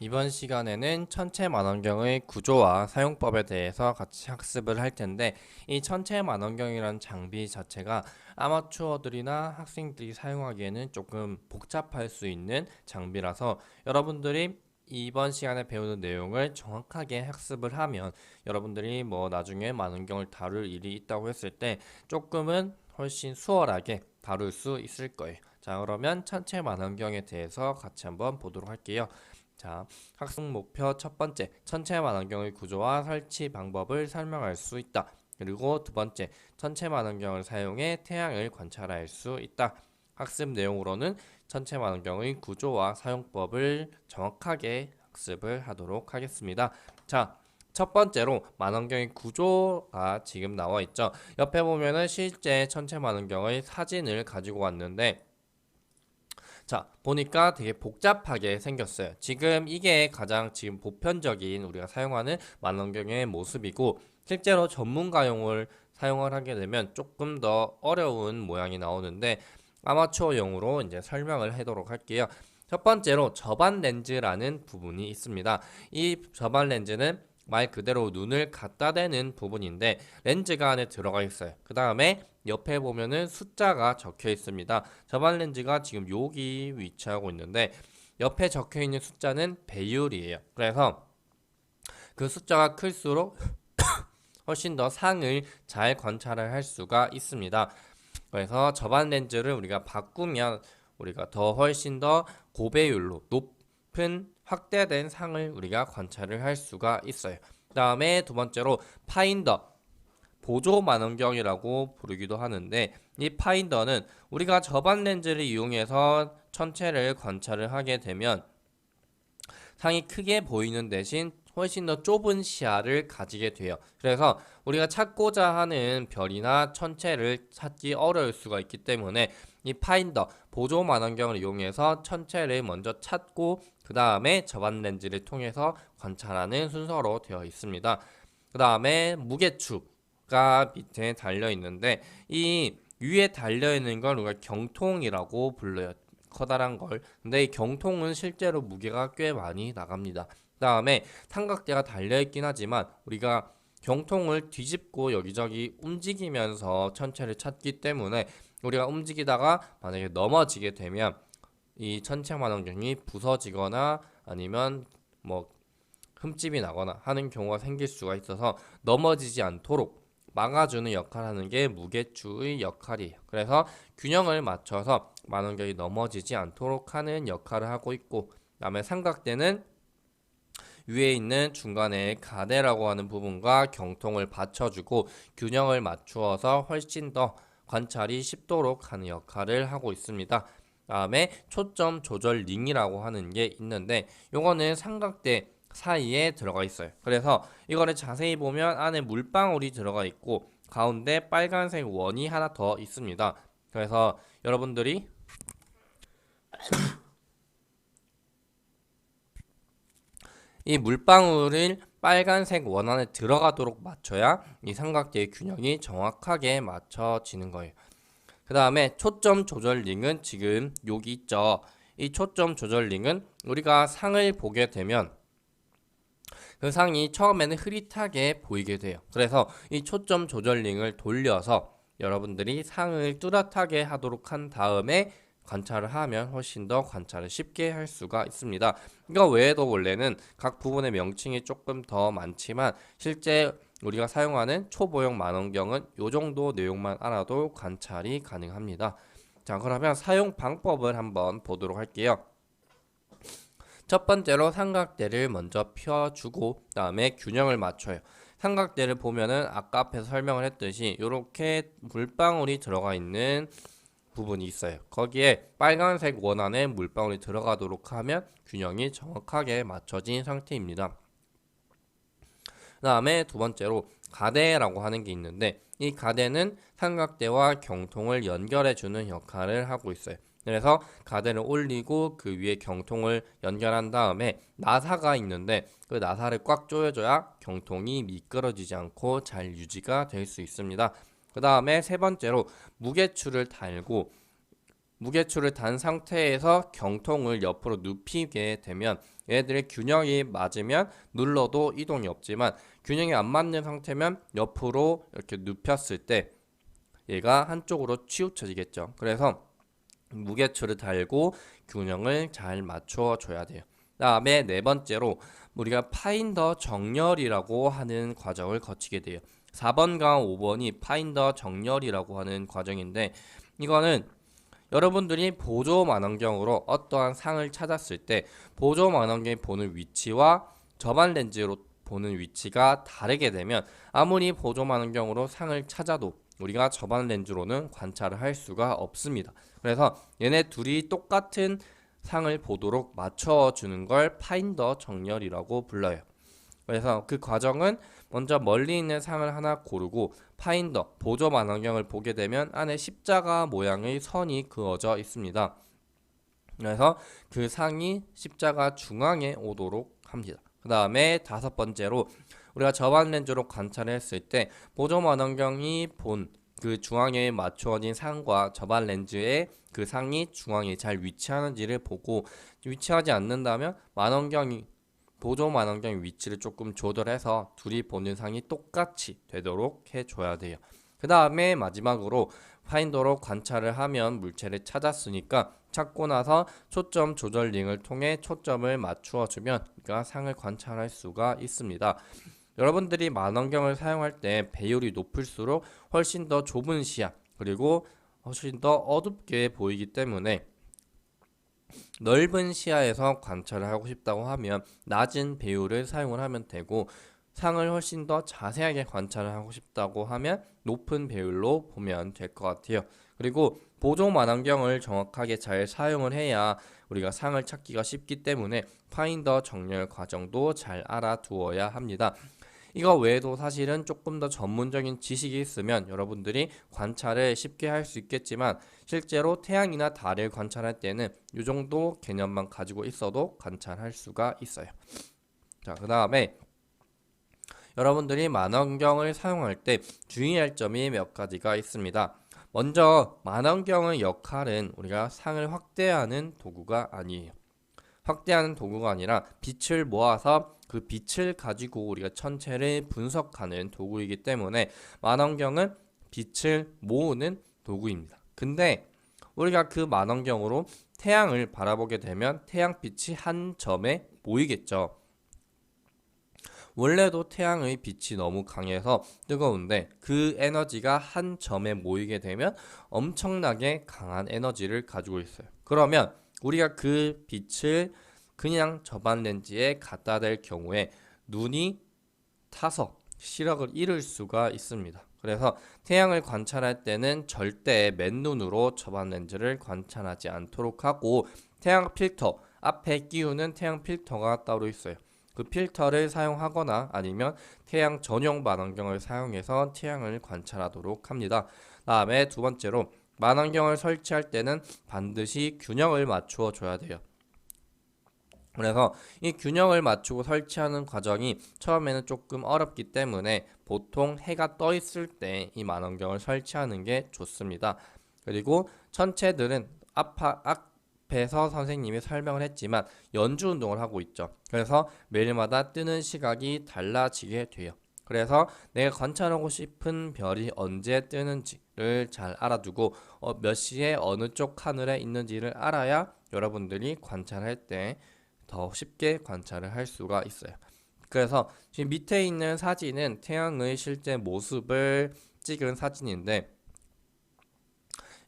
이번 시간에는 천체만원경의 구조와 사용법에 대해서 같이 학습을 할 텐데, 이 천체만원경이라는 장비 자체가 아마추어들이나 학생들이 사용하기에는 조금 복잡할 수 있는 장비라서, 여러분들이 이번 시간에 배우는 내용을 정확하게 학습을 하면 여러분들이 나중에 만원경을 다룰 일이 있다고 했을 때 조금은 훨씬 수월하게 다룰 수 있을 거예요. 자, 그러면 천체만원경에 대해서 같이 한번 보도록 할게요. 자, 학습 목표 첫 번째, 천체만원경의 구조와 설치 방법을 설명할 수 있다. 그리고 두 번째, 천체만원경을 사용해 태양을 관찰할 수 있다. 학습 내용으로는 천체만원경의 구조와 사용법을 정확하게 학습을 하도록 하겠습니다. 자, 첫 번째로 만원경의 구조가 지금 나와 있죠. 옆에 보면은 실제 천체만원경의 사진을 가지고 왔는데, 자, 보니까 되게 복잡하게 생겼어요. 지금 이게 가장 지금 보편적인 우리가 사용하는 만원경의 모습이고, 실제로 전문가용을 사용을 하게 되면 조금 더 어려운 모양이 나오는데, 아마추어용으로 이제 설명을 하도록 할게요. 첫 번째로 접안 렌즈라는 부분이 있습니다. 이 접안 렌즈는 말 그대로 눈을 갖다 대는 부분인데, 렌즈가 안에 들어가 있어요. 그 다음에 옆에 보면은 숫자가 적혀 있습니다. 접안 렌즈가 지금 여기 위치하고 있는데, 옆에 적혀 있는 숫자는 배율이에요. 그래서 그 숫자가 클수록 훨씬 더 상을 잘 관찰을 할 수가 있습니다. 그래서 접안 렌즈를 우리가 바꾸면 우리가 더 훨씬 더 고배율로 높은 확대된 상을 우리가 관찰을 할 수가 있어요. 그 다음에 두 번째로 파인더, 보조 만원경이라고 부르기도 하는데, 이 파인더는 우리가 접안 렌즈를 이용해서 천체를 관찰을 하게 되면 상이 크게 보이는 대신 훨씬 더 좁은 시야를 가지게 돼요. 그래서 우리가 찾고자 하는 별이나 천체를 찾기 어려울 수가 있기 때문에 이 파인더, 보조 만원경을 이용해서 천체를 먼저 찾고 그 다음에 접안 렌즈를 통해서 관찰하는 순서로 되어 있습니다. 그 다음에 무게추가 밑에 달려 있는데, 이 위에 달려 있는 걸 우리가 경통이라고 불러요. 커다란 걸. 근데 이 경통은 실제로 무게가 꽤 많이 나갑니다. 그 다음에 삼각대가 달려있긴 하지만 우리가 경통을 뒤집고 여기저기 움직이면서 천체를 찾기 때문에 우리가 움직이다가 만약에 넘어지게 되면 이 천체만원경이 부서지거나 아니면 뭐 흠집이 나거나 하는 경우가 생길 수가 있어서 넘어지지 않도록 막아주는 역할을 하는 게 무게추의 역할이에요. 그래서 균형을 맞춰서 만원경이 넘어지지 않도록 하는 역할을 하고 있고, 그다음에 삼각대는 위에 있는 중간에 가대라고 하는 부분과 경통을 받쳐주고 균형을 맞추어서 훨씬 더 관찰이 쉽도록 하는 역할을 하고 있습니다. 다음에 초점 조절 링이라고 하는 게 있는데, 요거는 삼각대 사이에 들어가 있어요. 그래서 이거를 자세히 보면 안에 물방울이 들어가 있고 가운데 빨간색 원이 하나 더 있습니다. 그래서 여러분들이 이 물방울을 빨간색 원 안에 들어가도록 맞춰야 이 삼각대의 균형이 정확하게 맞춰지는 거예요. 그 다음에 초점 조절 링은 지금 여기 있죠. 이 초점 조절 링은 우리가 상을 보게 되면 그 상이 처음에는 흐릿하게 보이게 돼요. 그래서 이 초점 조절 링을 돌려서 여러분들이 상을 뚜렷하게 하도록 한 다음에 관찰을 하면 훨씬 더 관찰을 쉽게 할 수가 있습니다. 이거 외에도 원래는 각 부분의 명칭이 조금 더 많지만 실제 우리가 사용하는 초보용 만원경은 이 정도 내용만 알아도 관찰이 가능합니다. 자, 그러면 사용 방법을 한번 보도록 할게요. 첫 번째로 삼각대를 먼저 펴주고 그다음에 균형을 맞춰요. 삼각대를 보면은 아까 앞에서 설명을 했듯이 이렇게 물방울이 들어가 있는 부분이 있어요. 거기에 빨간색 원 안에 물방울이 들어가도록 하면 균형이 정확하게 맞춰진 상태입니다. 그 다음에 두 번째로 가대라고 하는 게 있는데, 이 가대는 삼각대와 경통을 연결해주는 역할을 하고 있어요. 그래서 가대를 올리고 그 위에 경통을 연결한 다음에 나사가 있는데 그 나사를 꽉 조여줘야 경통이 미끄러지지 않고 잘 유지가 될 수 있습니다. 그 다음에 세 번째로 무게추를 달고 무게추를 단 상태에서 경통을 옆으로 눕히게 되면 얘들의 균형이 맞으면 눌러도 이동이 없지만 균형이 안 맞는 상태면 옆으로 이렇게 눕혔을 때 얘가 한쪽으로 치우쳐지겠죠. 그래서 무게추를 달고 균형을 잘 맞춰 줘야 돼요. 다음에 네 번째로 우리가 파인더 정렬이라고 하는 과정을 거치게 돼요. 4번과 5번이 파인더 정렬이라고 하는 과정인데 이거는 여러분들이 보조 망원경으로 어떠한 상을 찾았을 때 보조 망원경이 보는 위치와 저반 렌즈로 보는 위치가 다르게 되면 아무리 보조 망원경으로 상을 찾아도 우리가 저반 렌즈로는 관찰을 할 수가 없습니다. 그래서 얘네 둘이 똑같은 상을 보도록 맞춰주는 걸 파인더 정렬이라고 불러요. 그래서 그 과정은 먼저 멀리 있는 상을 하나 고르고 파인더, 보조 망원경을 보게 되면 안에 십자가 모양의 선이 그어져 있습니다. 그래서 그 상이 십자가 중앙에 오도록 합니다. 그 다음에 다섯 번째로 우리가 저반 렌즈로 관찰을 했을 때 보조 망원경이 본 그 중앙에 맞추어진 상과 저반 렌즈의 그 상이 중앙에 잘 위치하는지를 보고 위치하지 않는다면 보조 망원경 위치를 조금 조절해서 둘이 보는 상이 똑같이 되도록 해줘야 돼요. 그 다음에 마지막으로 파인더로 관찰을 하면 물체를 찾았으니까 찾고 나서 초점 조절 링을 통해 초점을 맞추어 주면 우리가 상을 관찰할 수가 있습니다. 여러분들이 망원경을 사용할 때 배율이 높을수록 훨씬 더 좁은 시야 그리고 훨씬 더 어둡게 보이기 때문에 넓은 시야에서 관찰을 하고 싶다고 하면 낮은 배율을 사용을 하면 되고 상을 훨씬 더 자세하게 관찰을 하고 싶다고 하면 높은 배율로 보면 될 것 같아요. 그리고 보조 망원경을 정확하게 잘 사용을 해야 우리가 상을 찾기가 쉽기 때문에 파인더 정렬 과정도 잘 알아두어야 합니다. 이거 외에도 사실은 조금 더 전문적인 지식이 있으면 여러분들이 관찰을 쉽게 할 수 있겠지만 실제로 태양이나 달을 관찰할 때는 이 정도 개념만 가지고 있어도 관찰할 수가 있어요. 자, 그 다음에 여러분들이 망원경을 사용할 때 주의할 점이 몇 가지가 있습니다. 먼저 망원경의 역할은 우리가 상을 확대하는 도구가 아니에요. 확대하는 도구가 아니라 빛을 모아서 그 빛을 가지고 우리가 천체를 분석하는 도구이기 때문에 망원경은 빛을 모으는 도구입니다. 근데 우리가 그 망원경으로 태양을 바라보게 되면 태양빛이 한 점에 모이겠죠. 원래도 태양의 빛이 너무 강해서 뜨거운데 그 에너지가 한 점에 모이게 되면 엄청나게 강한 에너지를 가지고 있어요. 그러면 우리가 그 빛을 그냥 저반 렌즈에 갖다 댈 경우에 눈이 타서 시력을 잃을 수가 있습니다. 그래서 태양을 관찰할 때는 절대 맨눈으로 저반 렌즈를 관찰하지 않도록 하고 태양 필터, 앞에 끼우는 태양 필터가 따로 있어요. 그 필터를 사용하거나 아니면 태양 전용 망원경을 사용해서 태양을 관찰하도록 합니다. 다음에 두 번째로 망원경을 설치할 때는 반드시 균형을 맞추어 줘야 돼요. 그래서 이 균형을 맞추고 설치하는 과정이 처음에는 조금 어렵기 때문에 보통 해가 떠 있을 때 이 망원경을 설치하는 게 좋습니다. 그리고 천체들은 앞에서 선생님이 설명을 했지만 연주 운동을 하고 있죠. 그래서 매일마다 뜨는 시각이 달라지게 돼요. 그래서 내가 관찰하고 싶은 별이 언제 뜨는지를 잘 알아두고 몇 시에 어느 쪽 하늘에 있는지를 알아야 여러분들이 관찰할 때 더 쉽게 관찰을 할 수가 있어요. 그래서 지금 밑에 있는 사진은 태양의 실제 모습을 찍은 사진인데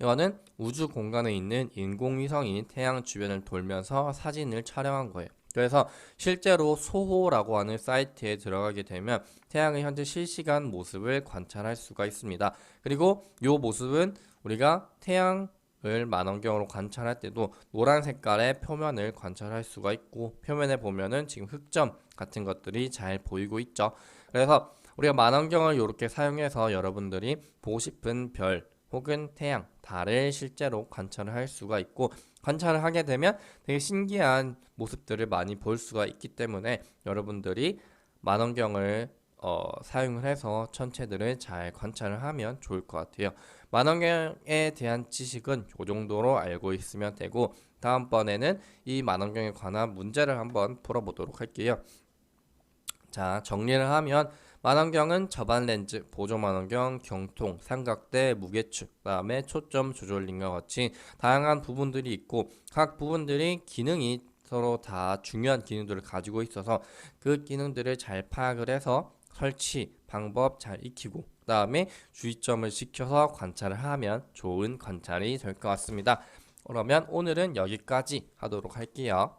이거는 우주 공간에 있는 인공위성이 태양 주변을 돌면서 사진을 촬영한 거예요. 그래서 실제로 소호라고 하는 사이트에 들어가게 되면 태양의 현재 실시간 모습을 관찰할 수가 있습니다. 그리고 이 모습은 우리가 태양을 망원경으로 관찰할 때도 노란 색깔의 표면을 관찰할 수가 있고 표면에 보면은 지금 흑점 같은 것들이 잘 보이고 있죠. 그래서 우리가 망원경을 이렇게 사용해서 여러분들이 보고 싶은 별 혹은 태양, 달을 실제로 관찰을 할 수가 있고 관찰을 하게 되면 되게 신기한 모습들을 많이 볼 수가 있기 때문에 여러분들이 망원경을 사용을 해서 천체들을 잘 관찰을 하면 좋을 것 같아요. 망원경에 대한 지식은 이 정도로 알고 있으면 되고, 다음번에는 이 망원경에 관한 문제를 한번 풀어보도록 할게요. 자, 정리를 하면 망원경은 접안 렌즈, 보조 망원경, 경통, 삼각대, 무게추, 그다음에 초점 조절링과 같이 다양한 부분들이 있고, 각 부분들이 기능이 서로 다 중요한 기능들을 가지고 있어서 그 기능들을 잘 파악을 해서 설치 방법 잘 익히고, 그다음에 주의점을 지켜서 관찰을 하면 좋은 관찰이 될 것 같습니다. 그러면 오늘은 여기까지 하도록 할게요.